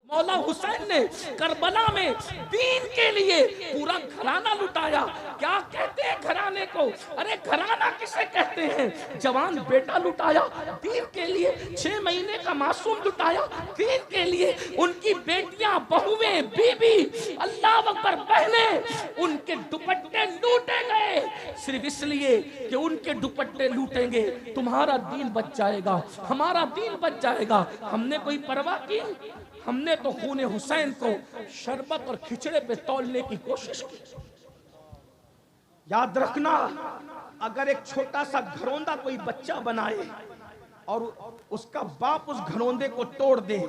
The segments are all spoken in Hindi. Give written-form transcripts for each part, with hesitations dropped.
मौला हुसैन ने करबला में दीन के लिए पूरा घराना लुटाया। क्या कहते हैं घराने को? अरे घराना किसे कहते हैं? जवान बेटा लुटाया दीन के लिए, 6 महीने का मासूम लुटाया दीन के लिए, उनकी बेटियां, बहुएं, बीबी, अल्लाह अकबर, बहनें, उनके दुपट्टे लूटे गए सिर्फ इसलिए कि उनके दुपट्टे लूटेंगे तुम्हारा दीन बच जाएगा, हमारा दीन बच जाएगा। हमने कोई परवाह की? हमने तो खून हुसैन को शरबत और खिचड़े पे तौलने की कोशिश की। याद रखना, अगर एक छोटा सा घरौंदा कोई बच्चा बनाए और उसका बाप उस घरौंदे को तोड़ दे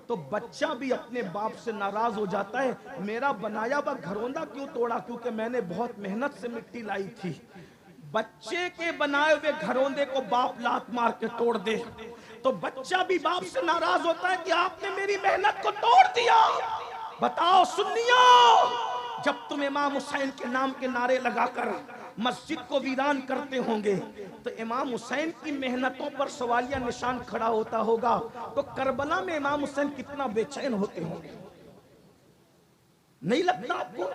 तो बच्चा भी अपने बाप से नाराज हो जाता है, मेरा बनाया हुआ घरौंदा क्यों तोड़ा, क्योंकि मैंने बहुत मेहनत से मिट्टी लाई थी। बच्चे के बनाए हुए घरौंदे को बाप लात मार के तोड़ दे तो बच्चा भी बाप से नाराज होता है कि आपने मेरी मेहनत को तोड़ दिया। बताओ सुन्नियों, जब तुम इमाम हुसैन के नाम के नारे लगाकर मस्जिद को वीरान करते होंगे तो इमाम हुसैन की मेहनतों पर सवालिया निशान खड़ा होता होगा, तो करबला में इमाम हुसैन कितना बेचैन होते होंगे। नहीं लगता आपको?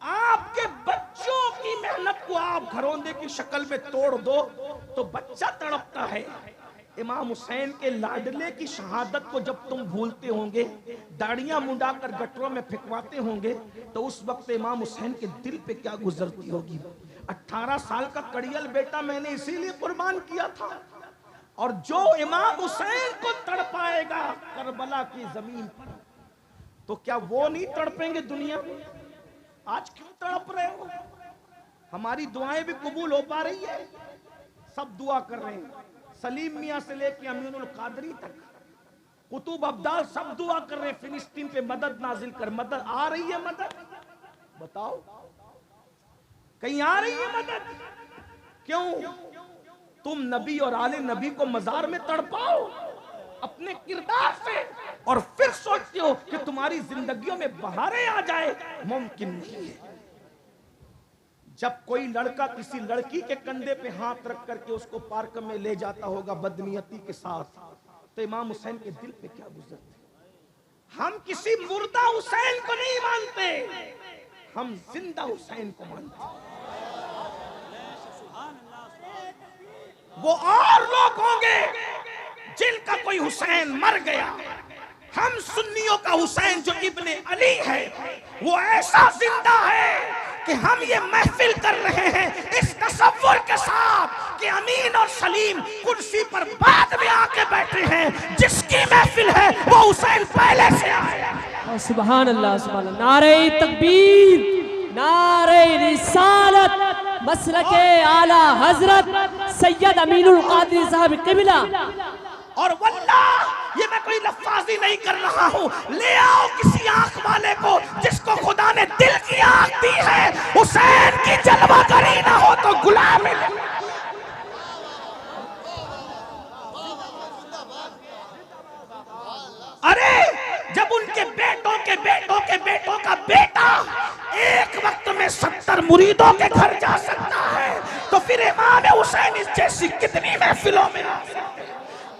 आपके बच्चों की मेहनत को आप घरौंदे की शक्ल में तोड़ दो तो बच्चा तड़पता है। इमाम हुसैन के लाडले की शहादत को जब तुम भूलते होंगे, दाढ़ियां मुंडाकर गटरों में फेंकवाते होंगे, तो उस वक्त इमाम हुसैन के दिल पे क्या गुजरती होगी। 18 साल का कड़ियल बेटा मैंने इसीलिए कुर्बान किया था। और जो इमाम हुसैन को तड़पाएगा करबला की जमीन पर, तो क्या वो नहीं तड़पेंगे दुनिया में? आज क्यों तड़प रहे हो? हमारी दुआएं भी कबूल हो पा रही है? सब दुआ कर रहे हैं, सलीम मियां से लेकर अमीनुल कादरी तक, कुतुब अब्दाल सब दुआ कर रहे हैं फिलिस्तीन पे मदद नाजिल कर। मदद आ रही है? मदद बताओ, कहीं आ रही है मदद? क्यों? तुम नबी और आले नबी को मजार में तड़पाओ अपने किरदार से और फिर सोचते हो कि तुम्हारी जिंदगियों में बहारें आ जाए। मुमकिन नहीं है। जब कोई लड़का किसी लड़की के कंधे पे हाथ रख करके उसको पार्क में ले जाता होगा बदनियती के साथ, तो इमाम हुसैन के दिल पे क्या गुजरते। हम किसी मुर्दा हुसैन को नहीं मानते, हम जिंदा हुसैन को मानते। वो और लोग होंगे जिनका कोई हुसैन मर गया। हम सुन्नियों का हुसैन जो इब्ने अली है वो ऐसा जिंदा है कि हम ये महफिल कर रहे हैं इस तसव्वुर के साथ कि अमीन और सलीम कुर्सी पर बाद में आके बैठे हैं। जिसकी महफिल है वो हुसैन पहले से आया। सुभान अल्लाह, सुभान अल्लाह। नारे तकबीर, नारे रिसालत, मसलके आला हजरत सैयद अमीनुल कादरी साहब क़िबला। और वल्लाह ये मैं कोई लफ्ज़ी नहीं कर रहा हूँ, ले आओ किसी आंख वाले को जिसको खुदा ने दिल की आंख दी है। हुसैन की जलवागरी ना हो तो गुलाम है। अरे जब उनके बेटों के बेटों के बेटों का बेटा एक वक्त में 70 मुरीदों के घर जा सकता है, तो फिर इमाम हुसैन इस जैसी कितनी महफिलों में।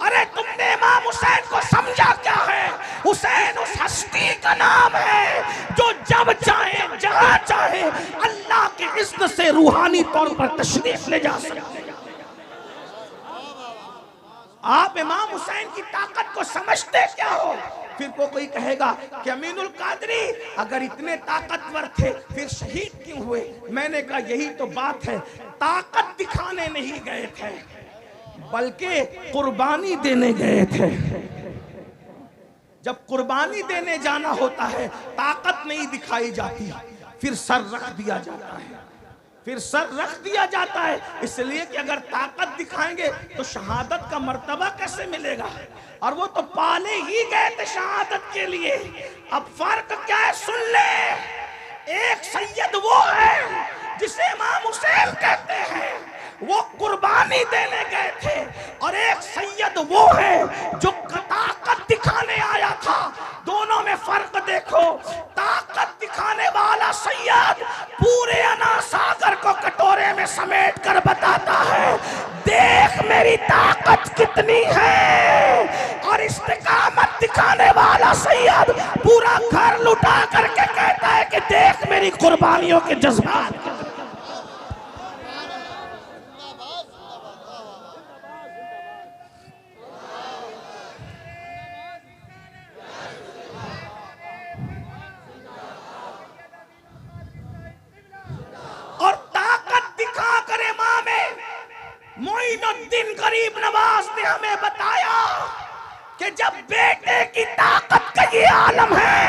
अरे तुमने इमाम हुसैन को समझा क्या है? हुसैन उस हस्ती का नाम है जो जब चाहे जहां चाहे अल्लाह के इज़्न से रूहानी तौर पर तशरीफ ले जा सकते हैं। आप इमाम हुसैन की ताकत को समझते क्या हो? फिर कोई कहेगा कि अमीनुल कादरी अगर इतने ताकतवर थे फिर शहीद क्यों हुए? मैंने कहा यही तो बात है, ताकत दिखाने नहीं गए थे बल्कि कुर्बानी देने गए थे। जब कुर्बानी देने जाना होता है ताकत नहीं दिखाई जाती, फिर सर रख दिया जाता है, फिर सर रख दिया जाता है। इसलिए कि अगर ताकत दिखाएंगे तो शहादत का मर्तबा कैसे मिलेगा? और वो तो पाले ही गए थे शहादत के लिए। अब फर्क क्या है सुन ले, एक सैयद वो है जिसे इमाम हुसैन कहते हैं, वो कुर्बानी देने गए थे, और एक सैयद वो है जो ताकत दिखाने आया था। दोनों में फर्क देखो। ताकत दिखाने वाला सैयद पूरे अना सागर को कटोरे में समेट कर बताता है देख मेरी ताकत कितनी है, और इस्तिकामत दिखाने वाला आला सैयद पूरा घर लुटा करके कहता है कि देख मेरी कुर्बानियों के जज्बात। और ताकत दिखा कर इमाम मोइनुद्दीन गरीब नवाज ने हमें बताया कि जब बेटे की ताकत का ये आलम है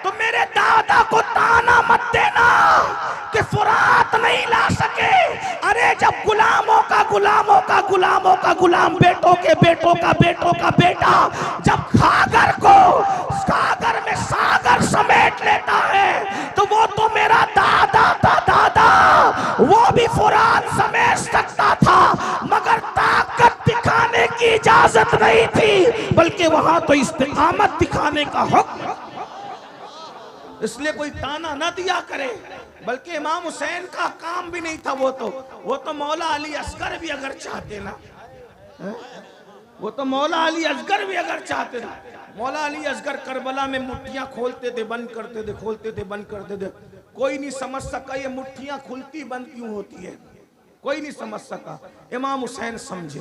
तो मेरे दादा को ताना मत देना कि फुरात नहीं ला सके। अरे जब गुलामों का गुलाम बेटों के बेटों का बेटों का बेटा जब सागर में सागर समेट लेता है तो वो तो मेरा दादा था दादा, वो भी फुरात समेट सकता था मगर ताकत दिखाने की इजाजत नहीं थी, बल्कि वहां तो इस्तिकामत दिखाने का हुक्म। इसलिए कोई ताना न दिया करे, बल्कि इमाम हुसैन का काम भी नहीं था। वो तो मौला अली असगर भी अगर चाहते ना, वो तो मौला अली असगर भी अगर चाहते ना, मौला अली असगर करबला में मुट्ठियां खोलते थे बंद करते थे, खोलते थे बंद करते थे। कोई नहीं समझ सका ये मुट्ठियां खुलती बंद क्यों होती है, कोई नहीं समझ सका। इमाम हुसैन समझे,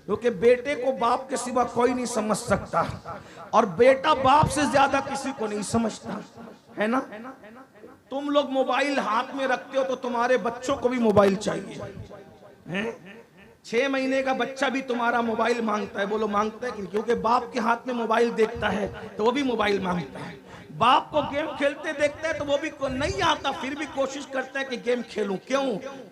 क्योंकि बेटे को बाप के सिवा कोई नहीं समझ सकता और बेटा बाप से ज्यादा किसी को नहीं समझता, है ना। तुम लोग मोबाइल हाथ में रखते हो तो तुम्हारे बच्चों को भी मोबाइल चाहिए, हैं? 6 महीने का बच्चा भी तुम्हारा मोबाइल मांगता है। बोलो मांगता है क्योंकि बाप के हाथ में मोबाइल देखता है तो वो भी मोबाइल मांगता है। बाप को गेम खेलते देखता है तो वो भी नहीं आता फिर भी कोशिश करता है कि गेम खेलूं। क्यों?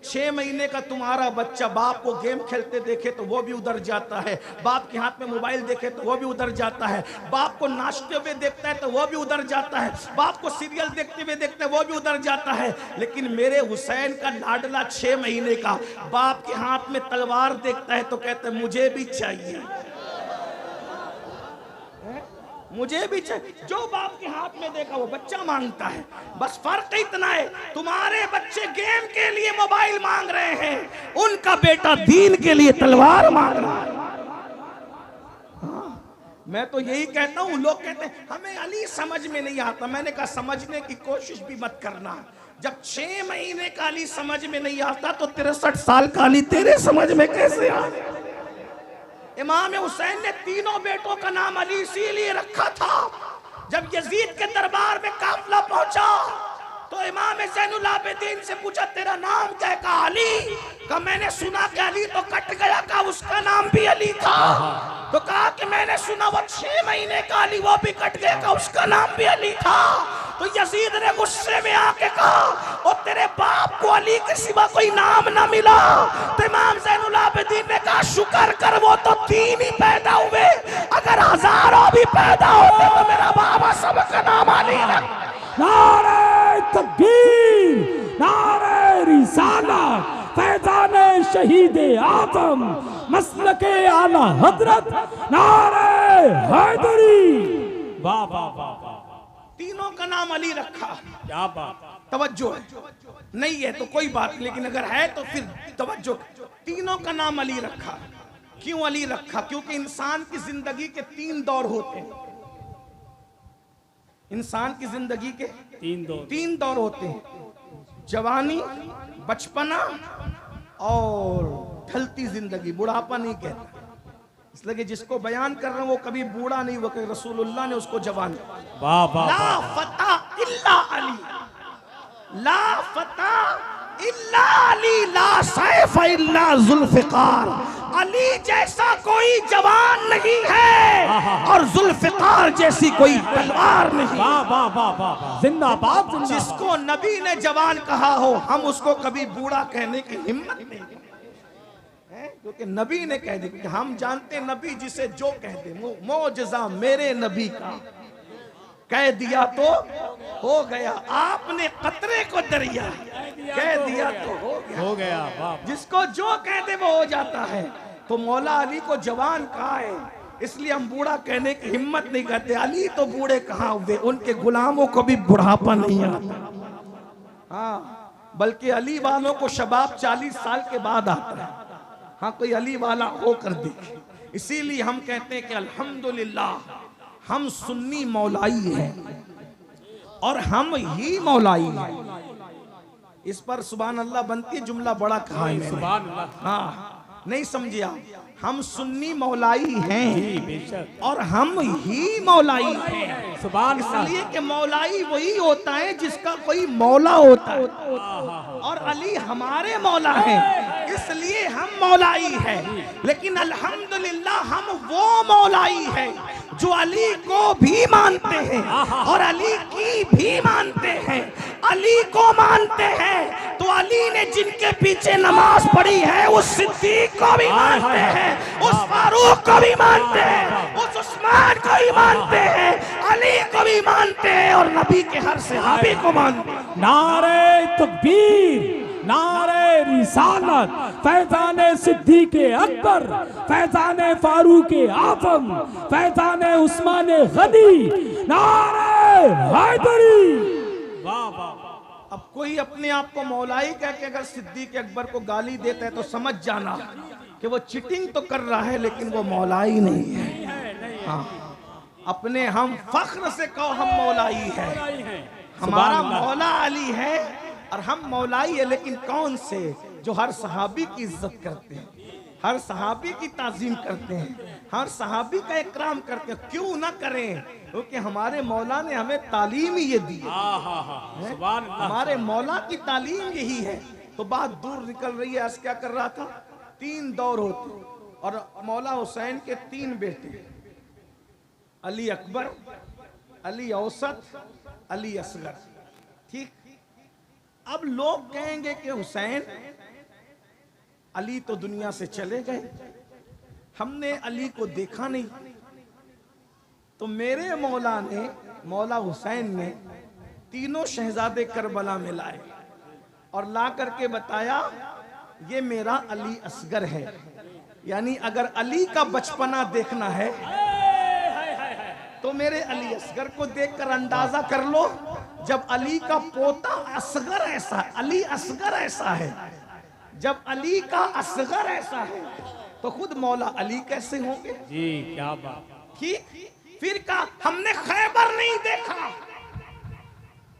6 महीने का तुम्हारा बच्चा बाप को गेम खेलते देखे तो वो भी उधर जाता है, बाप के हाथ में मोबाइल देखे तो वो भी उधर जाता है, बाप को नाचते हुए देखता है तो वो भी उधर जाता है, बाप को सीरियल देखते हुए देखता है वो भी उधर जाता है। लेकिन मेरे हुसैन का लाडला 6 महीने का बाप के हाथ में तलवार देखता है तो कहता है मुझे भी चाहिए, मुझे भी चाहिए। जो बाप के हाथ में देखा वो बच्चा मांगता है। बस फर्क इतना है, तुम्हारे बच्चे गेम के लिए मोबाइल मांग रहे हैं, उनका बेटा दीन के लिए तलवार मांग रहा है। हाँ, मैं तो यही कहता हूँ। लोग कहते हैं हमें अली समझ में नहीं आता। मैंने कहा समझने की कोशिश भी मत करना। जब 6 महीने का अली समझ में नहीं आता तो 63 साल का अली तेरे समझ में कैसे आ? इमाम हुसैन ने तीनों बेटों का नाम अली इसीलिए रखा था। जब यजीद के दरबार में काफिला पहुंचा तो इमाम ज़ैनुल आबिदीन से पूछा तेरा नाम क्या है? कहा अली। कहा मैंने सुना कि अली तो कट गया, कहा उसका नाम भी अली था। तो कहा कि मैंने सुना वो 6 महीने का अली वो भी कट गया, कहा उसका नाम भी अली था। तो यजीद ने गुस्से में आके कहा और तेरे बाप को अली के सिवा कोई नाम ना मिला। तो इमाम ज़ैनुल आबिदीन ने कहा शुक्र कर वो तो 3 ही पैदा हुए, अगर हजारों भी पैदा होते तो मेरा बाबा सबका नाम अली रखता। नारे तकबीर, नारे रिसालत, फैज़ाने शहीदे आज़म, मसलके आला हजरत, नारे हैदरी। वाह वाह वाह वाह। तीनों का नाम अली रखा। क्या बात, तवज्जो है। नहीं है तो कोई बात, लेकिन अगर है तो फिर तवज्जो। तीनों का नाम अली रखा। क्यों अली रखा? क्योंकि इंसान की जिंदगी के 3 दौर होते हैं। इंसान की जिंदगी के 3 दौर होते हैं, जवानी, बचपना और ढलती जिंदगी। बुढ़ापा नहीं कहता, इसलिए कि जिसको बयान कर रहे हैं वो कभी बूढ़ा नहीं हुआ, रसूलुल्लाह ने उसको जवान। वाह वाह। ला फता इल्ला अली, ला फता इल्ला अली, ला सैफ इल्ला जुल्फिकार। अली जैसा कोई जवान नहीं है और जुल्फिकार जैसी कोई तलवार नहीं। वाह वाह वाह वाह, जिंदाबाद। जिसको नबी ने जवान कहा हो हम उसको कभी बूढ़ा कहने की हिम्मत नहीं, क्योंकि नबी ने कह दिया। हम जानते नबी जिसे जो कह दे, मौजज़ा मेरे नबी का कह दिया तो हो गया। आपने कतरे को दरिया कह दिया तो हो गया। जिसको जो कह दे वो हो जाता है। तो मौला अली को जवान कहा है, इसलिए हम बूढ़ा कहने की हिम्मत नहीं करते। अली तो बूढ़े कहाँ हुए, उनके गुलामों को भी बुढ़ापा नहीं आता। हाँ, बल्कि अली वालों को शबाब 40 साल के बाद आता है। हाँ, कोई अली वाला होकर देखे। इसीलिए हम कहते हैं कि अल्हम्दुलिल्लाह हम सुन्नी मौलाई हैं और हम ही मौलाई हैं। इस पर सुभान अल्लाह बनती है, जुमला बड़ा कहा है मैंने। सुभान अल्लाह। हाँ, नहीं समझे आप? हम सुन्नी मौलाई हैं बेशक। और हम ही मौलाई हैं। सुभान अल्लाह। इसलिए कि मौलाई वही होता है जिसका कोई मौला होता है, और अली हमारे मौला हैं, इसलिए हम मौलाई हैं। लेकिन अल्हम्दुलिल्लाह हम वो मौलाई हैं जो अली को भी मानते हैं और अली की भी मानते हैं। अली को मानते हैं तो अली ने जिनके पीछे नमाज पढ़ी है उस सिद्दीक को भी मानते हैं, उस फारूक को भी मानते हैं, उस उस्मान को भी मानते हैं, अली को भी मानते हैं और नबी के हर सहाबी को मानते हैं। नारे तकबीर, नारे रिसालत, फैजान सिद्दीक अकबर, फैजान फारूक आजम, फैजान उस्मान गनी, नारे हैदरी। वाह वाह। अब कोई अपने आप को मौलाई कह के अगर सिद्दीक अकबर को गाली देता है तो समझ जाना कि वो चिटिंग तो कर रहा है लेकिन वो मौलाई नहीं है। हाँ, अपने हम फख्र से कहो हम मौलाई है, हमारा मौला अली है और हम मौलाई है। लेकिन कौन से? जो हर सहाबी की इज्जत करते हैं, हर सहाबी की ताजीम करते हैं, हर सहाबी का इकराम करते हैं। क्यों ना करें? क्योंकि हमारे मौला ने हमें तालीम ही ये दी है। हमारे मौला की तालीम यही है। तो बात दूर निकल रही है। आज क्या कर रहा था? 3 दौर होते और मौला हुसैन के 3 बेटे, अली अकबर, अली औसत, अली असगर। ठीक। अब लोग कहेंगे कि हुसैन, अली तो दुनिया से चले गए, हमने अली को देखा नहीं। तो मेरे मौला ने, मौला हुसैन ने तीनों शहजादे करबला में लाए और ला करके बताया ये मेरा अली असगर है। यानी अगर अली का बचपना देखना है तो मेरे अली असगर को देखकर अंदाजा कर लो। जब अली का पोता असगर ऐसा, अली असगर ऐसा है, जब अली का असगर ऐसा है तो खुद मौला अली कैसे होंगे? जी क्या बात। ठीक। फिर कहा हमने खैबर नहीं देखा,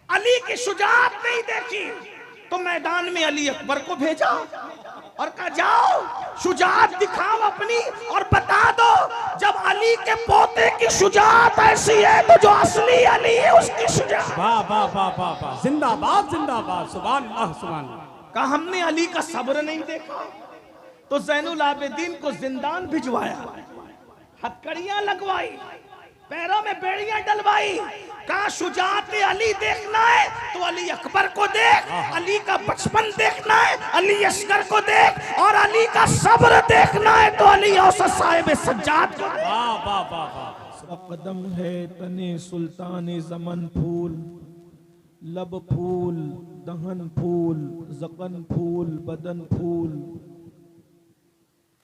अली की शुजाअत नहीं देखी, तो मैदान में अली अकबर को भेजा और कहा जाओ शुजाअत दिखाओ अपनी और बता दो जब अली के पोते की शुजाअत ऐसी है तो जो असली अली है उसकी शुजाअत। वाह वाह वाह वाह वाह। जिंदाबाद जिंदाबाद। सुभान अल्लाह सुभान अल्लाह। कहा हमने अली का सब्र नहीं देखा, तो ज़ैनुल आबिदीन को जिंदान भिजवाया, हथकड़ियां लगवाई, पैरों में बेड़ियां डलवाई। कहा शुजाअत अली देखना है तो अली अकबर को देख, अली का बचपन देखना है अली असगर को देख, और अली का सब्र देखना है तो अली औसत साहिब सज्जाद को। वाह वाह वाह वाह। कदम है तने सुल्तान ज़मन फूल, लब फूल, दहन फूल, ज़क़न फूल, बदन फूल।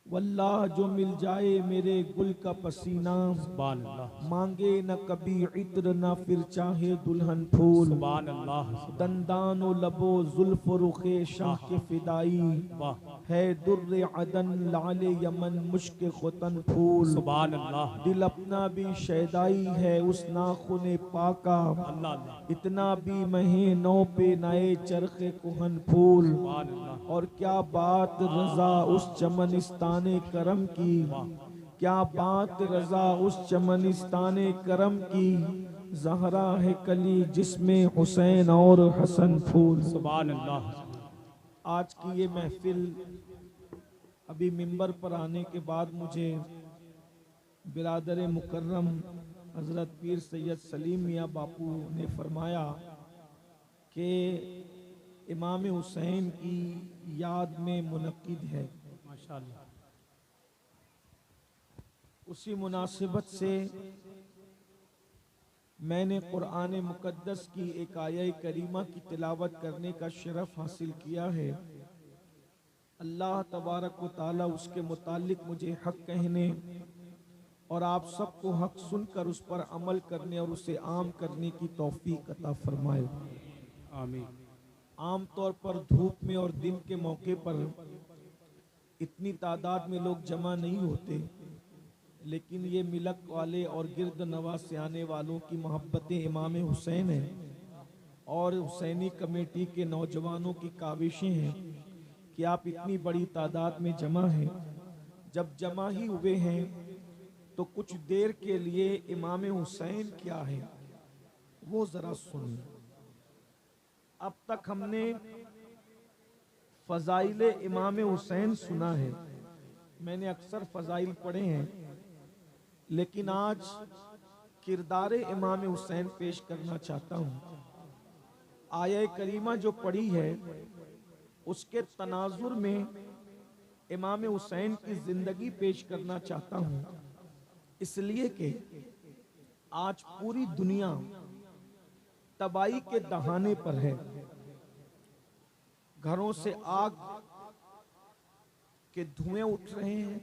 वल्लाह जो मिल जाए मेरे गुल का पसीना, सुभान अल्लाह। मांगे न कभी इत्र न फिर चाहे दुल्हन फूल। सुभान अल्लाह। दंदानो लबो जुल्फ रुखे शाह के फिदाई, वाह। है दुर्रे अदन लाले यमन मुश्क खुतन फूल। सुभान अल्लाह। दिल अपना भी शैदाई है उस नाखुने पाका, अल्लाह। इतना भी महे नौ पे नए चरखे कुहन फूल। सुभान अल्लाह। और क्या बात रजा उस चमनिस्ताने करम की, क्या बात रजा उस चमनिस्ताने करम की, ज़हरा है कली जिसमें हुसैन और हसन फूल। सुभान अल्लाह। आज की ये महफिल, अभी मिंबर पर आने के बाद मुझे बिरादर मुकर्रम हजरत पीर सैयद सलीम मियाँ बापू ने फरमाया कि इमाम हुसैन की याद में मुनक्किद है। माशाअल्लाह। उसी मुनासिबत से मैंने कुरान मुकद्दस की एक आया करीमा की तिलावत करने का शरफ हासिल किया है। अल्लाह तबारक व ताला उसके मुतालिक मुझे हक कहने और आप सबको हक सुनकर उस पर अमल करने और उसे आम करने की तौफीक अता फरमाए। आमीन। आम तौर पर धूप में और दिन के मौके पर इतनी तादाद में लोग जमा नहीं होते, लेकिन ये मिलक वाले और गिरद नवा से आने वालों की मोहब्बतें इमाम हुसैन हैं और हुसैनी कमेटी के नौजवानों की काविशें हैं कि आप इतनी बड़ी तादाद में जमा हैं। जब जमा ही हुए हैं तो कुछ देर के लिए इमाम हुसैन क्या है वो जरा सुनिए। अब तक हमने फजाइल इमाम हुसैन सुना है, मैंने अक्सर फजाइल पढ़े हैं, लेकिन आज किरदार इमाम हुसैन पेश करना चाहता हूँ। आया करीमा जो पढ़ी है उसके तनाजुर में इमाम हुसैन की जिंदगी पेश करना चाहता हूँ, इसलिए कि आज पूरी दुनिया तबाही के दहाने पर है। घरों से आग के धुएं उठ रहे हैं,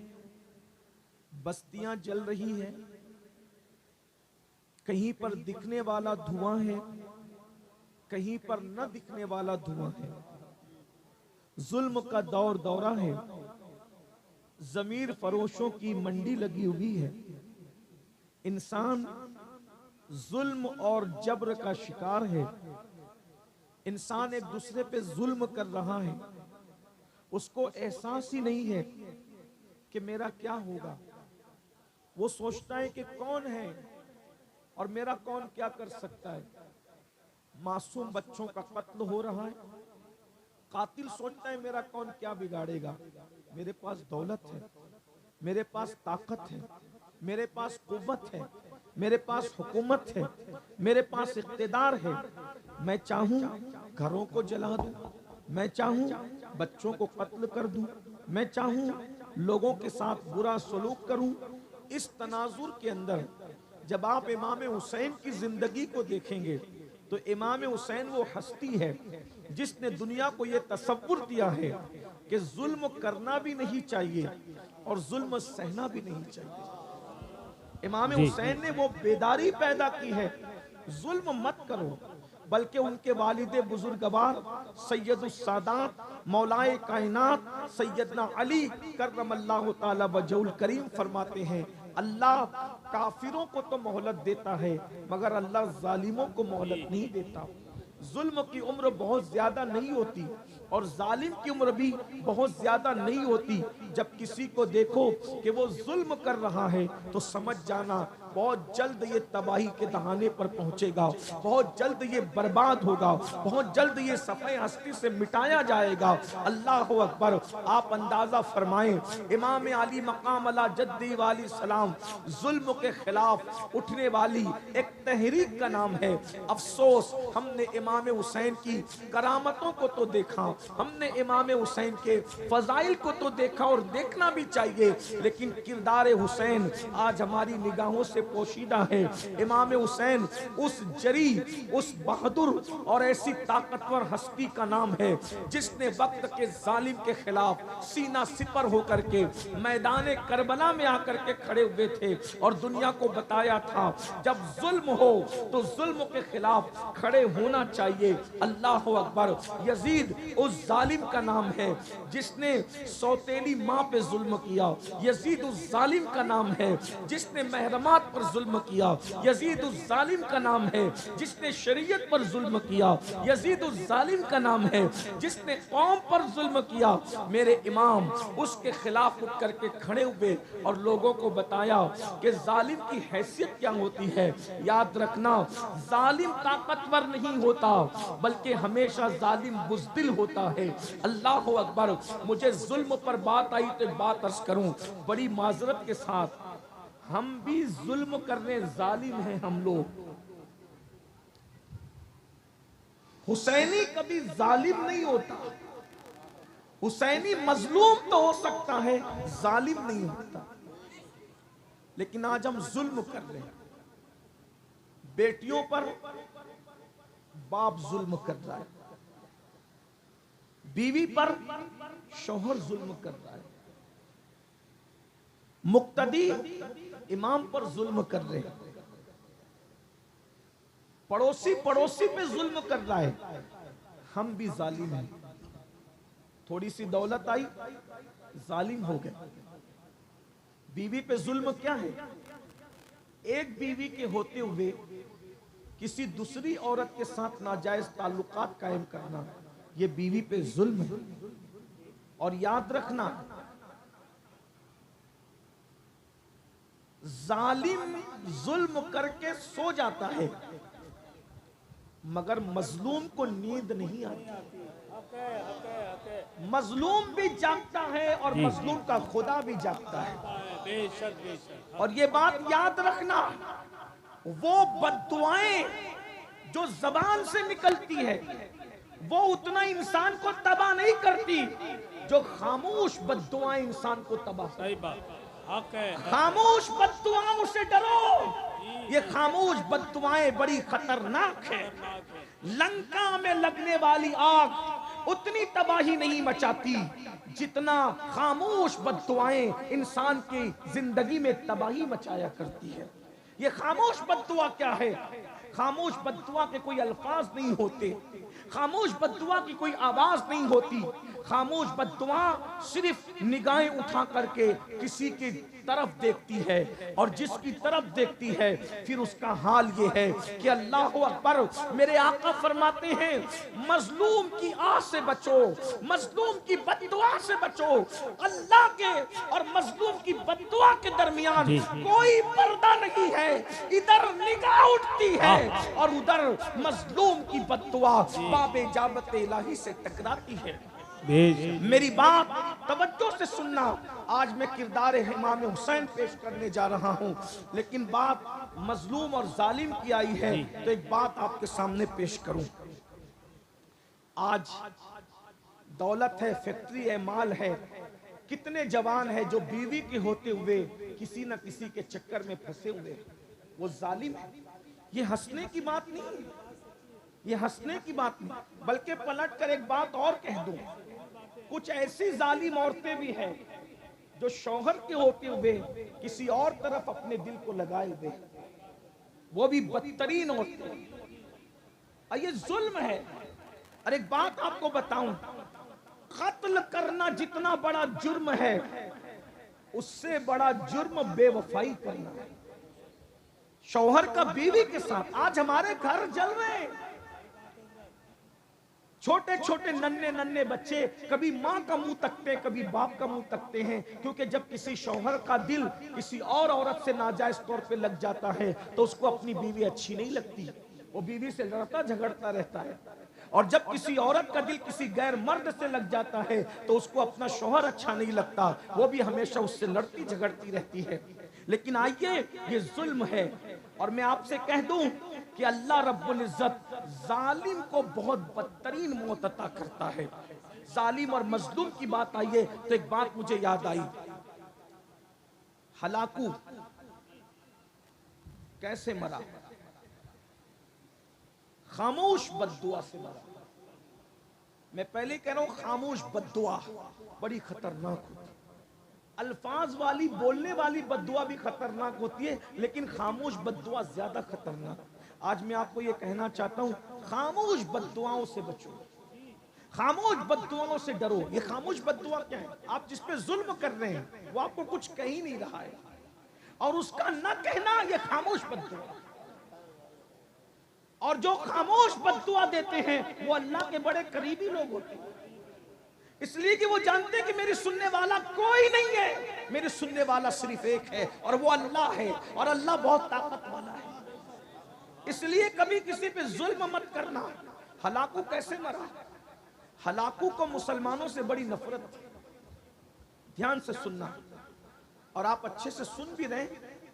बस्तियां जल रही हैं, कहीं पर दिखने वाला धुआं है, कहीं पर न दिखने वाला धुआं है। जुल्म का दौर दौरा है, जमीर फरोशों की मंडी लगी हुई है। इंसान जुल्म और जबर का शिकार है। इंसान एक दूसरे पे जुल्म कर रहा है, उसको एहसास ही नहीं है कि मेरा क्या होगा। वो सोचता है कि कौन है और मेरा कौन क्या कर सकता है। मासूम बच्चों का कत्ल हो रहा है, कातिल सोचता है मेरा कौन क्या बिगाड़ेगा। मेरे पास दौलत है, मेरे पास ताकत है, मेरे पास कुव्वत है, मेरे पास हुकूमत है, मेरे पास इख्तिदार है। मैं चाहूं घरों को जला दूं, मैं चाहूं बच्चों को कत्ल कर दूं, मैं चाहूं लोगों के साथ बुरा सलूक करूं। इस तनाजुर के अंदर जब आप इमाम हुसैन की जिंदगी को देखेंगे तो इमाम हुसैन वो हस्ती है जिसने दुनिया को ये तसव्वुर दिया है कि जुल्म करना भी नहीं चाहिए और जुल्म सहना भी नहीं चाहिए। इमाम हुसैन ने वो बेदारी पैदा की है, जुल्म मत करो, बल्कि उनके वालिद बुजुर्गवार सैयदुस सादात मौलाए कायनात सैयदना अली करमल्लाहु ताला वजहुल करीम फरमाते हैं, अल्लाह काफिरों को तो मोहलत देता है मगर अल्लाह जालिमों को मोहलत नहीं देता। जुल्म की उम्र बहुत ज्यादा नहीं होती और जालिम की उम्र भी बहुत ज्यादा नहीं होती। जब किसी को देखो कि वो जुल्म कर रहा है तो समझ जाना बहुत जल्द ये तबाही के दहाने पर पहुंचेगा, बहुत जल्द ये बर्बाद होगा, बहुत जल्द ये सफ़े हस्ती से मिटाया जाएगा। अल्लाह अकबर। आप अंदाजा फरमाएं, इमाम अली मकाम अला जद्दी वाली सलाम जुल्म के खिलाफ उठने वाली एक तहरीक का नाम है। अफसोस हमने इमाम हुसैन की करामतों को तो देखा, हमने इमाम हुसैन के फजाइल को तो देखा और देखना भी चाहिए, लेकिन किरदार हुसैन आज हमारी निगाहों से पोशीदा है। इमाम हुसैन उस जरी, उस बहादुर और ऐसी ताकतवर हस्ती का नाम है जिसने वक्त के जालिम के खिलाफ सीना सिपर होकर के मैदान करबला में आकर के खड़े हुए थे और दुनिया को बताया था जब जुल्म हो तो जुल्म के खिलाफ खड़े होना चाहिए। अल्लाह अकबर। यजीद उस जालिम का नाम है जिसने सौतेली माँ पे जुल्म किया। यजीद उस जालिम का नाम है जिसने महरमात पर जुल्म किया। यजीद उस जालिम का नाम है जिसने शरीयत पर जुल्म किया। यजीद उस जालिम का नाम है जिसने कौम पर जुल्म किया। मेरे इमाम उसके खिलाफ उठ करके खड़े हुए और लोगों को बताया कि जालिम की हैसियत क्या होती है। याद रखना, जालिम ताकतवर नहीं होता बल्कि हमेशा जालिम बुज़दिल होता है। अल्लाह अकबर। मुझे जुल्म पर बात आई तो बात अर्ज करूं बड़ी माजरत के साथ, हम भी जुल्म करने जालिम हैं हम लोग। हुसैनी कभी जालिम नहीं होता। हुसैनी मजलूम तो हो सकता है, जालिम नहीं होता। लेकिन आज हम जुल्म कर रहे हैं। बेटियों पर बाप जुल्म कर रहा है, बीवी पर शौहर जुल्म कर रहा है, मुक्तदी इमाम पर जुल्म कर रहे हैं, पड़ोसी पड़ोसी पे जुल्म कर रहा है। हम भी जालिम हैं। थोड़ी सी दौलत आई, जालिम हो गए। बीवी पे जुल्म क्या है? एक बीवी के होते हुए किसी दूसरी औरत के साथ नाजायज ताल्लुकात कायम करना, यह बीवी पे जुल्म है। और याद रखना, जालिम जुल्म करके सो जाता है मगर मजलूम को नींद नहीं आती। मजलूम भी जागता है और मजलूम का खुदा भी जागता है। और ये बात याद रखना, वो बद्दुआएं जो जबान से निकलती है वो उतना इंसान को तबाह नहीं करती जो खामोश बद्दुआएं इंसान को तबाह। सही बात, खामोश बद्दुआओं से डरो। ये खामोश बद्दुआएं बड़ी खतरनाक है। लंका में लगने वाली आग उतनी तबाही नहीं मचाती जितना खामोश बद्दुआएं इंसान की जिंदगी में तबाही मचाया करती है। ये खामोश बद्दुआ क्या है? खामोश बद्दुआ के कोई अल्फाज नहीं होते, खामोश बद्दुआ की कोई आवाज नहीं होती। खामोश बद्दुआ सिर्फ निगाहें उठा करके किसी की तरफ देखती है और जिसकी तरफ देखती है फिर उसका हाल ये है कि अल्लाह अकबर, मेरे आका फरमाते हैं मजलूम की आह से बचो, मजलूम की बद्दुआ से बचो। अल्लाह के और मजलूम की बद्दुआ के दरमियान कोई पर्दा नहीं है। इधर निगाह उठती है और उधर मजलूम की बद्दुआ बाबे जाबत इलाही से टकराती है। मेरी बात तवज्जो से सुनना। आज मैं किरदार इमाम हुसैन पेश करने जा रहा हूं, लेकिन बात मजलूम और जालिम की आई है तो एक बात आपके सामने पेश करूं। आज दौलत है, फैक्ट्री है, माल है, कितने जवान है जो बीवी के होते हुए किसी न किसी के चक्कर में फंसे हुए, वो जालिम है। ये हंसने की बात नहीं, ये हंसने की बात नहीं, बल्कि पलट कर एक बात और कह दूं, कुछ ऐसी जालिम औरतें भी हैं जो शौहर के होते हुए किसी और तरफ अपने दिल को लगाए हुए, वो भी बदतरीन औरतें। ये जुल्म है। और एक बात आपको बताऊं, कत्ल करना जितना बड़ा जुर्म है उससे बड़ा जुर्म बेवफाई करना है। शौहर का बीवी के साथ, आज हमारे घर जल रहे हैं, छोटे छोटे नन्हे नन्हे बच्चे कभी माँ का मुंह तकते हैं, कभी बाप का मुंह तकते हैं, क्योंकि जब किसी शौहर का दिल किसी और औरत से नाजायज तौर पे लग जाता है तो उसको अपनी बीवी अच्छी नहीं लगती, वो बीवी से लड़ता झगड़ता रहता है। और जब किसी औरत का दिल किसी गैर मर्द से लग जाता है तो उसको अपना शौहर अच्छा नहीं लगता, वो भी हमेशा उससे लड़ती झगड़ती रहती है। लेकिन आइए, ये जुल्म है। और मैं आपसे कह दूं कि अल्लाह रब्बुल इज्जत जालिम को बहुत बदतरीन मौत अता करता है। जालिम और मजलूम की बात आइए तो एक बात मुझे याद आई, हलाकू कैसे मरा? खामोश बद्दुआ से मरा। मैं पहले कह रहा हूं, खामोश बद्दुआ बड़ी खतरनाक होती है। अल्फाज वाली बोलने वाली बद्दुआ भी खतरनाक होती है, लेकिन खामोश बद्दुआ ज्यादा खतरनाक। आज मैं आपको यह कहना चाहता हूं, खामोश बद्दुआओं से बचो, खामोश बद्दुआओं से डरो। ये खामोश बद्दुआ क्या है? आप जिस पे जुल्म कर रहे हैं वो आपको कुछ कह ही नहीं रहा है, और उसका न कहना ये खामोश बद्दुआ। और जो खामोश बद्दुआ देते हैं वो अल्लाह के बड़े करीबी लोग होते हैं, इसलिए कि वो जानते हैं कि मेरी सुनने वाला कोई नहीं है, मेरे सुनने वाला सिर्फ एक है और वो अल्लाह है, और अल्लाह बहुत ताकत वाला है। इसलिए कभी किसी पे जुल्म मत करना। हलाकू कैसे मरा? हलाकू को मुसलमानों से बड़ी नफरत थी। ध्यान से सुनना, और आप अच्छे से सुन भी रहे,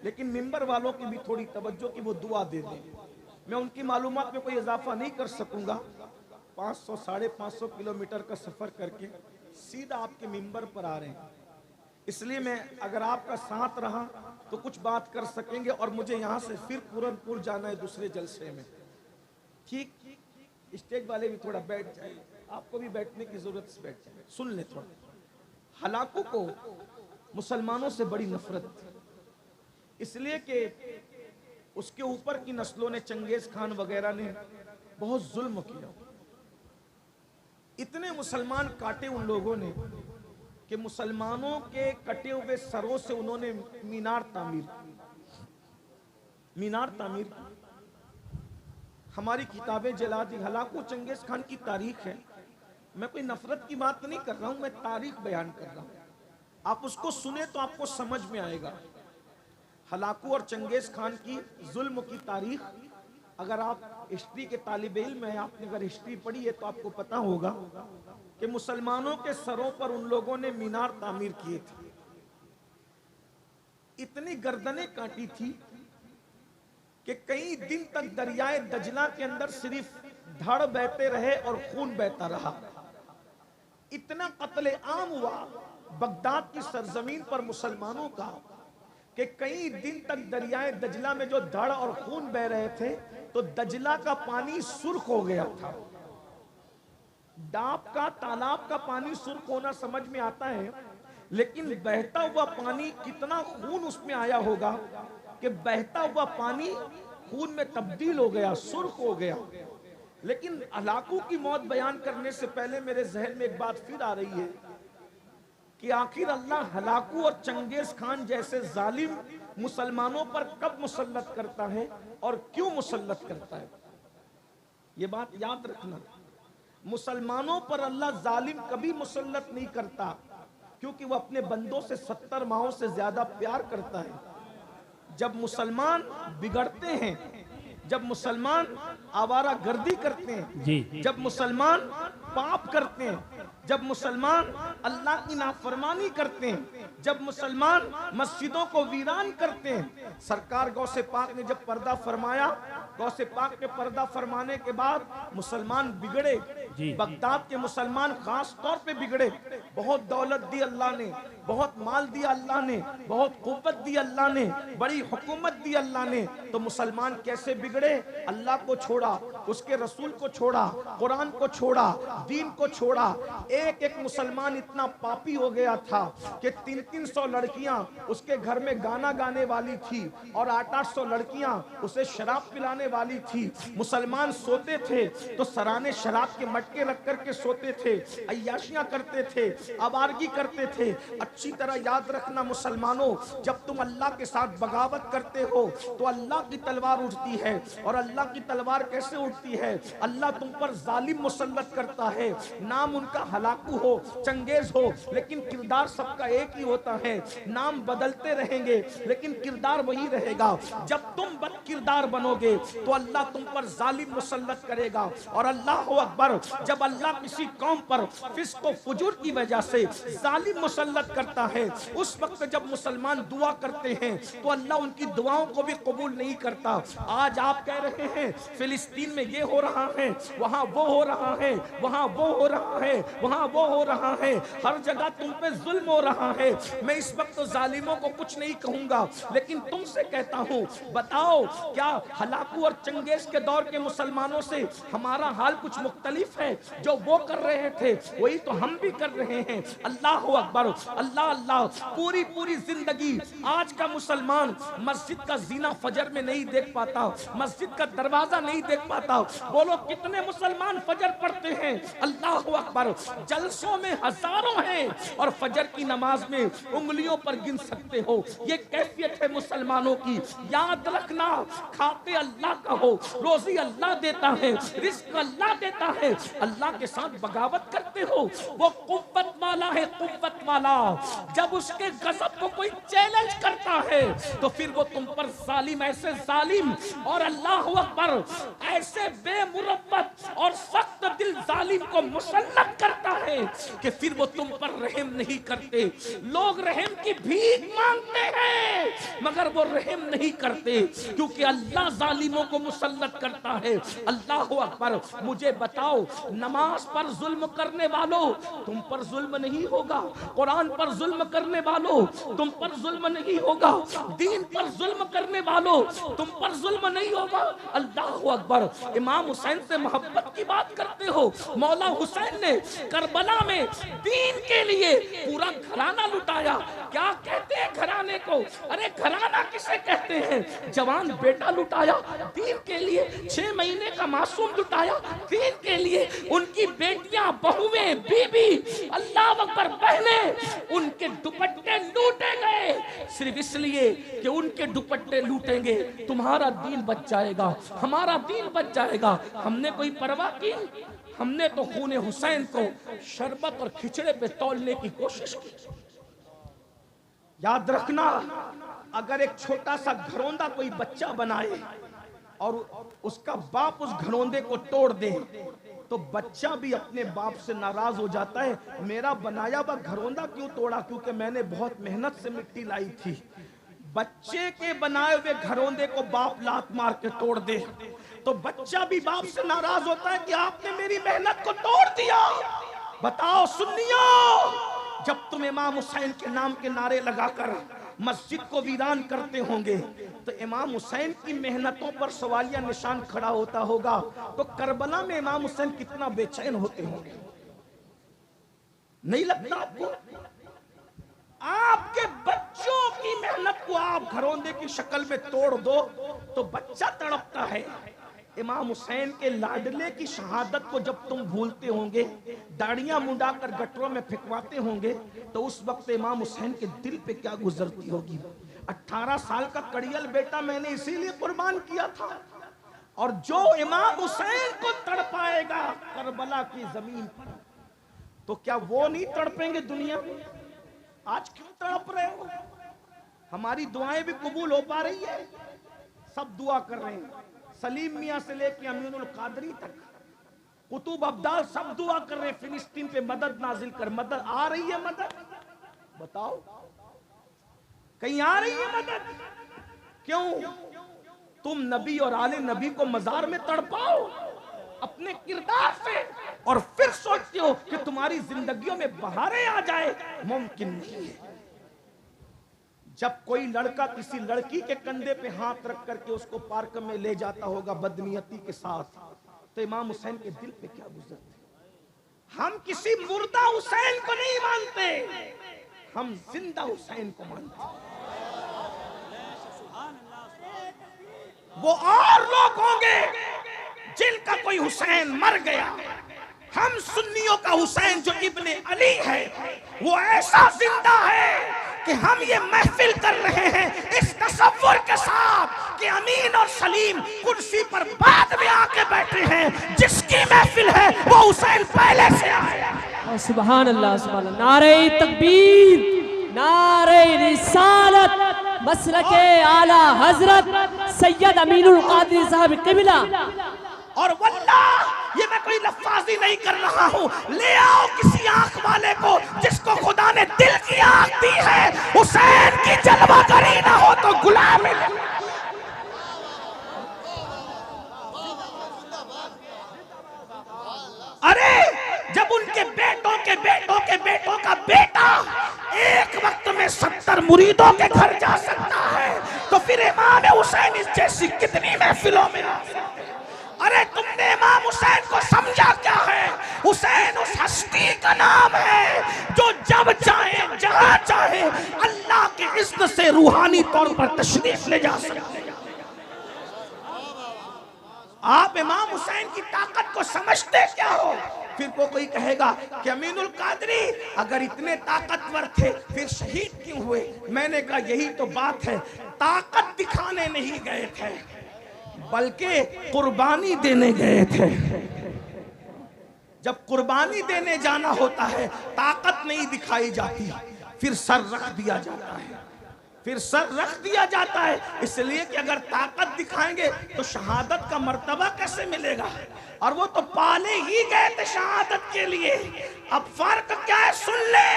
लेकिन मिंबर वालों की भी थोड़ी तवज्जो की वो दुआ दे दें। मैं उनकी मालूमात में कोई इजाफा नहीं कर सकूंगा। 500 550 किलोमीटर का सफर करके सीधा आपके मिंबर पर आ रहे हैं, इसलिए मैं अगर आपका साथ रहा तो कुछ बात कर सकेंगे, और मुझे यहाँ से फिर पूरनपुर जाना है दूसरे जलसे में। ठीक, स्टेज वाले भी थोड़ा बैठ जाए, आपको भी बैठने की जरूरत से बैठ जाए, सुन ले थोड़ा। हलाकू को मुसलमानों से बड़ी नफरत थी, इसलिए कि उसके ऊपर की नस्लों ने, चंगेज खान वगैरह ने बहुत जुल्म किया। इतने मुसलमान काटे उन लोगों ने कि मुसलमानों के कटे हुए सरों से उन्होंने मीनार तामीर की। हमारी किताबें जला दी। हलाकू चंगेज खान की तारीख है। मैं कोई नफरत की बात नहीं कर रहा हूं, मैं तारीख बयान कर रहा हूं। आप उसको सुने तो आपको समझ में आएगा। हलाकू और चंगेज खान की जुल्म की तारीख, अगर आप हिस्ट्री के तालिब इल्म हैं, आपने अगर हिस्ट्री पढ़ी है तो आपको पता होगा कि मुसलमानों के सरों पर उन लोगों ने मीनार तामीर किए थे। इतनी गर्दनें काटी थी कि कई दिन तक दरियाए दजला के अंदर सिर्फ धड़ बहते रहे और खून बहता रहा। इतना कत्ले आम हुआ बगदाद की सरजमीन पर मुसलमानों का कि कई दिन तक दरियाए दजला में जो धड़ और खून बह रहे थे तो दजला का पानी सुर्ख हो गया था। डाब का, तालाब का पानी सुर्ख होना समझ में आता है, लेकिन बहता हुआ पानी, कितना खून उसमें आया होगा कि बहता हुआ पानी खून में तब्दील हो गया, सुर्ख हो गया। लेकिन हलाकू की मौत बयान करने से पहले मेरे जहन में एक बात फिर आ रही है कि आखिर अल्लाह हलाकू और चंगेज खान जैसे जालिम मुसलमानों पर कब मुसल्लत करता है और क्यों मुसल्लत करता है। ये बात याद रखना, मुसलमानों पर अल्लाह जालिम कभी मुसल्लत नहीं करता, क्योंकि वह अपने बंदों से 70 माहों से ज्यादा प्यार करता है। जब मुसलमान बिगड़ते हैं, जब मुसलमान आवारा गर्दी करते हैं जी, जब मुसलमान पाप करते हैं, जब मुसलमान अल्लाह की नाफरमानी करते हैं, जब मुसलमान मस्जिदों को वीरान करते हैं। सरकार गौसे पाक ने जब पर्दा फरमाया, गौसे पाक के पर्दा फरमाने के बाद मुसलमान बिगड़े। बगदाद के मुसलमान खास तौर पे बिगड़े। बहुत दौलत दी अल्लाह ने, बहुत माल दिया अल्लाह ने, बहुत कुव्वत दी अल्लाह ने, बड़ी हुकूमत दी अल्लाह ने, तो मुसलमान कैसे बिगड़े। अल्लाह को छोड़ा, उसके रसूल को छोड़ा, कुरान को छोड़ा, दीन को छोड़ा। एक एक मुसलमान इतना पापी हो गया था कि 300-300 लड़कियां उसके घर में गाना गाने वाली थी और 800-800 लड़कियां उसे शराब पिलाने वाली थी। मुसलमान सोते थे तो सराने शराब के मटके रख करके सोते थे, अय्याशियां करते थे, आवारगी करते थे। अच्छी तरह याद रखना मुसलमानों, जब तुम अल्लाह के साथ बगावत करते हो तो अल्लाह की तलवार उठती है। और अल्लाह की तलवार कैसे उठती है, अल्लाह तुम पर जालिम मुसल्लत करता है। नाम उनका हलाकू हो, चंगेज हो, लेकिन किरदार सबका एक ही होता है। नाम बदलते रहेंगे लेकिन किरदार वही रहेगा। जब तुम बद किरदार बनोगे तो अल्लाह तुम पर जालिम मुसल्लत करेगा। और अल्लाह अकबर, जब अल्लाह किसी कौम पर फिस्क व फुजूर की वजह से जालिम मुसल्लत करता है, उस वक्त जब मुसलमान दुआ करते हैं तो अल्लाह उनकी दुआओं को भी कबूल नहीं करता। आज आप कह रहे हैं फिलिस्तीन में ये हो रहा है, वहां वो हो रहा है, वहां वो हो रहा है, वहां वो हो रहा है, हर जगह तुम पे जुल्म हो रहा है। मैं इस वक्त तो जालिमों को कुछ नहीं कहूंगा, लेकिन तुमसे कहता हूं, बताओ क्या हलाकू और चंगेज के दौर के मुसलमानों से हमारा हाल कुछ मुख्तलिफ है। जो वो कर रहे थे वही तो हम भी कर रहे हैं। अल्लाह अकबर, अल्लाह अल्लाह। पूरी पूरी जिंदगी आज का मुसलमान मस्जिद का जीना फजर में नहीं देख पाता, मस्जिद का दरवाजा नहीं देख पाता। बोलो कितने मुसलमान फजर पढ़ते हैं। अल्लाह अकबर, जलसों में हजारों हैं और फजर की नमाज में उंगलियों पर गिन सकते हो। ये कैफियत है मुसलमानों की। याद रखना, खाते अल्लाह का हो, रोजी अल्लाह देता है, रिस्क अल्लाह देता है। अल्लाह के साथ बगावत करते हो, वो कुव्वत वाला है, कुव्वत वाला। जब उसके गजब को कोई चैलेंज करता है तो फिर वो तुम पर जालिम, ऐसे जालिम और अल्लाह अकबर ऐसे बेमुरब्बत और सख्त दिल जालिम को मुसल्लत करता है कि फिर वो तुम पर रहम नहीं करते। लोग रहम की भीख मांगते हैं मगर वो रहम नहीं करते, क्योंकि अल्लाह जालिमों को मुसल्लत करता है। अल्लाह अकबर। मुझे बताओ, नमाज पर जुल्म करने वालों, तुम पर जुल्म नहीं होगा। कुरान पर जुल्म करने वालों, तुम पर जुल्म नहीं होगा। दीन पर जुल्म करने वालों, तुम पर जुल्म नहीं होगा। अल्लाह अल्लाहु अकबर। इमाम हुसैन से मोहब्बत की बात करते हो। मौला हुसैन ने करबला में दीन के लिए पूरा घराना लुटाया। क्या कहते हैं घराने को? अरे घराना किसे कहते हैं? जवान बेटा लुटाया दीन के लिए, 6 महीने का मासूम लुटाया दीन के लिए, उनकी बेटियां, बहुएं, बीबी, अल्लाह अकबर, बहनें, उनके दुपट्टे लूटे गए सिर्फ इसलिए कि उनके दुपट्टे लूटेंगे तुम्हारा दीन बच जाएगा, हमारा दीन बच जाएगा। हमने कोई परवाह की? हमने तो खून हुसैन को शरबत और खिचड़े पे तौलने की कोशिश की। याद रखना, अगर एक छोटा सा घरौंदा कोई बच्चा बनाए और उसका बाप उस घरौंदे को तोड़ दे तो बच्चा भी अपने बाप से नाराज हो जाता है, मेरा बनाया हुआ घरौंदा क्यों तोड़ा? क्योंकि मैंने बहुत मेहनत से मिट्टी लाई थी। बच्चे के बनाए हुए घरौंदे को बाप लात मार के तोड़ दे तो बच्चा भी बाप से नाराज होता है कि आपने मेरी मेहनत को तोड़ दिया। बताओ सुन्नियों, जब तुम इमाम हुसैन के नाम के नारे लगाकर मस्जिद को वीरान करते होंगे तो इमाम हुसैन की मेहनतों पर सवालिया निशान खड़ा होता होगा, तो करबला में इमाम हुसैन कितना बेचैन होते होंगे। नहीं लगता आपको? आपके बच्चों की मेहनत को आप घरौंदे की शक्ल में तोड़ दो तो बच्चा तड़पता है। इमाम हुसैन के लाडले की शहादत को जब तुम भूलते होंगे, दाढ़ियां मुंडाकर गटरों में फेंकवाते होंगे, तो उस वक्त इमाम हुसैन के दिल पे क्या गुजरती होगी। 18 साल का कड़ियल बेटा मैंने इसीलिए कुर्बान किया था। और जो इमाम हुसैन को तड़पाएगा करबला की जमीन पर, तो क्या वो नहीं तड़पेंगे दुनिया में? आज क्यों तड़प रहे हो? हमारी दुआएं भी कबूल हो पा रही है? सब दुआ कर रहे हैं, सलीम मियां से लेके अमीनुल कादरी तक, कुतुब अब्दाल सब दुआ कर रहे हैं फिलिस्तीन पे मदद नाजिल कर। मदद आ रही है? मदद बताओ, कहीं आ रही है मदद? क्यों? तुम नबी और आले नबी को मजार में तड़पाओ अपने किरदार से और फिर सोचते हो कि तुम्हारी जिंदगियों में बहारें आ जाए। मुमकिन नहीं है। जब कोई लड़का किसी लड़की के कंधे पे हाथ रख करके उसको पार्क में ले जाता होगा बदनीयती के साथ, तो इमाम हुसैन के दिल पे क्या गुजरते? हम किसी मुर्दा हुसैन को नहीं मानते, हम जिंदा हुसैन को मानते। वो और लोग होंगे जिनका कोई हुसैन मर गया। हम सुन्नियों का हुसैन जो इब्ने अली है वो ऐसा जिंदा है कि हम ये महफिल कर रहे हैं इस तसव्वुर के साथ कि अमीन और सलीम कुर्सी पर बाद में आके बैठे हैं। जिसकी महफिल है वो हुसैन पहले से आया। सुभान अल्लाह, सुभान अल्लाह। नारे तकबीर, नारे रिसालत, मसलके आला हजरत सैयद अमीनुल कादरी साहब क़िबला। और वल्लाह ये मैं कोई लफ्ज़ी नहीं कर रहा हूँ, ले आओ किसी आंख वाले को जिसको खुदा ने दिल की आंख दी है। हुसैन की जलवागरी ना हो तो गुलामी। अरे जब उनके बेटों के बेटों के बेटों का बेटा एक वक्त में 70 मुरीदों के घर जा सकता है तो फिर इमाम हुसैन इस जैसी कितनी महफिलों में। अरे तुमने इमाम हुसैन को समझा क्या है? हुसैन उस हस्ती का नाम है जो जब चाहे जहां चाहे अल्लाह के इज़्न से रूहानी तौर पर तशरीफ ले जा सकते हैं। आप इमाम हुसैन की ताकत को समझते क्या हो? फिर वो कोई कहेगा कि अमीनुल कादरी अगर इतने ताकतवर थे फिर शहीद क्यों हुए? मैंने कहा यही तो बात है, ताकत दिखाने नहीं गए थे बल्कि कुर्बानी देने गए थे। जब कुर्बानी देने जाना होता है ताकत नहीं दिखाई जाती, फिर सर रख दिया जाता है, फिर सर रख दिया जाता है। इसलिए कि अगर ताकत दिखाएंगे तो शहादत का मर्तबा कैसे मिलेगा? और वो तो पाले ही गए थे शहादत के लिए। अब फर्क क्या है सुन ले,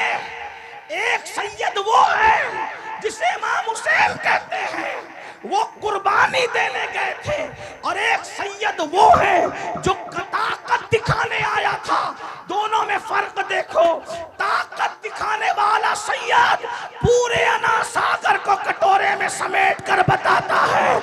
एक सैयद वो है जिसे इमाम हुसैन कहते हैं, वो कुर्बानी देने गए थे, और एक सैयद वो है जो ताकत दिखाने आया था। दोनों में फर्क देखो। ताकत दिखाने वाला सैयद पूरे अना सागर को कटोरे में समेट कर बताता है,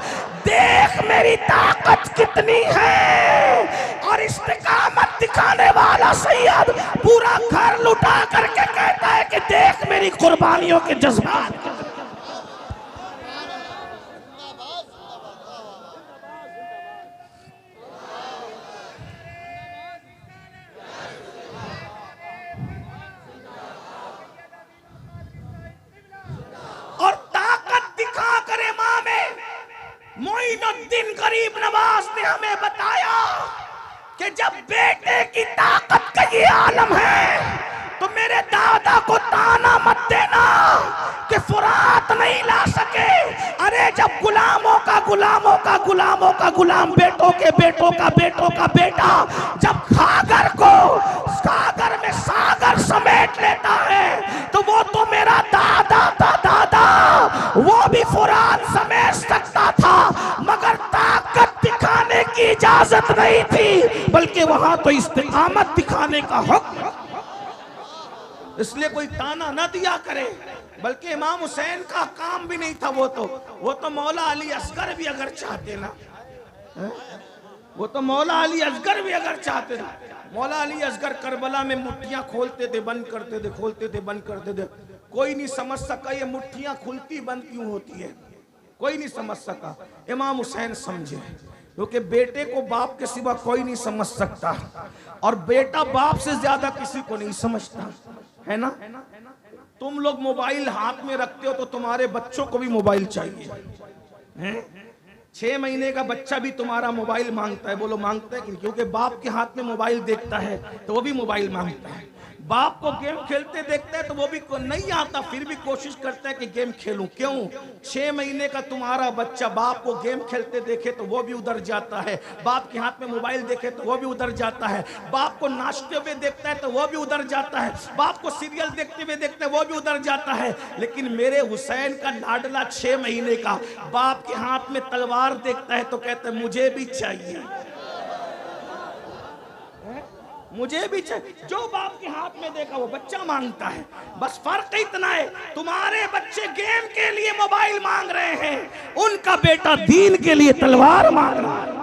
देख मेरी ताकत कितनी पत्नी है, और इस्तिकामत दिखाने वाला सैयद पूरा घर लुटा करके कहता है कि देख मेरी कुर्बानियों के जज्बात। और ताकत दिखा कर इमाम मोइनुद्दीन गरीब नवाज ने हमें बताया कि जब बेटे की ताकत का ये आलम है तो मेरे दादा को ताना मत देना कि फुरात नहीं ला सके। अरे जब गुलामों का गुलाम बेटों के बेटों का बेटों का बेटा जब सागर में सागर समेट लेता है तो वो तो मेरा दादा था, वो भी फुरात समेट सकता था, मगर ताकत दिखाने की इजाजत नहीं थी, बल्कि वहां तो इस्तिकामत दिखाने का हुक्म। इसलिए कोई ताना न दिया करे, बल्कि इमाम हुसैन का काम भी नहीं था। वो तो मौला अली असगर भी अगर चाहते ना, वो तो मौला अली असगर भी अगर चाहते ना, मौला अली असगर करबला में मुट्ठियां खोलते थे, बंद करते थे, खोलते थे, बंद करते थे। कोई नहीं समझ सका ये मुट्ठियां खुलती बंद क्यों होती है, कोई नहीं समझ सका। इमाम हुसैन समझे, क्योंकि बेटे को बाप के सिवा कोई नहीं समझ सकता, और बेटा बाप से ज्यादा किसी को नहीं समझता, है ना। तुम लोग मोबाइल हाथ में रखते हो तो तुम्हारे बच्चों को भी मोबाइल चाहिए, हैं? 6 महीने का बच्चा भी तुम्हारा मोबाइल मांगता है। बोलो मांगता है क्योंकि बाप के हाथ में मोबाइल देखता है तो वो भी मोबाइल मांगता है। बाप को गेम खेलते देखता है तो वो भी नहीं आता, फिर भी कोशिश करता है कि गेम खेलूं। क्यों? 6 महीने का तुम्हारा बच्चा बाप को गेम खेलते देखे तो वो भी उधर जाता है, बाप के हाथ में मोबाइल देखे तो वो भी उधर जाता है, बाप को नाचते हुए देखता है तो वो भी उधर जाता है, बाप को सीरियल देखते हुए देखता है वो भी उधर जाता है। लेकिन मेरे हुसैन का लाडला 6 महीने का बाप के हाथ में तलवार देखता है तो कहता है मुझे भी चाहिए, मुझे भी चाहिए। जो बाप के हाथ में देखा वो बच्चा मांगता है। बस फर्क इतना है, तुम्हारे बच्चे गेम के लिए मोबाइल मांग रहे हैं, उनका बेटा दीन के लिए तलवार मांग रहा है।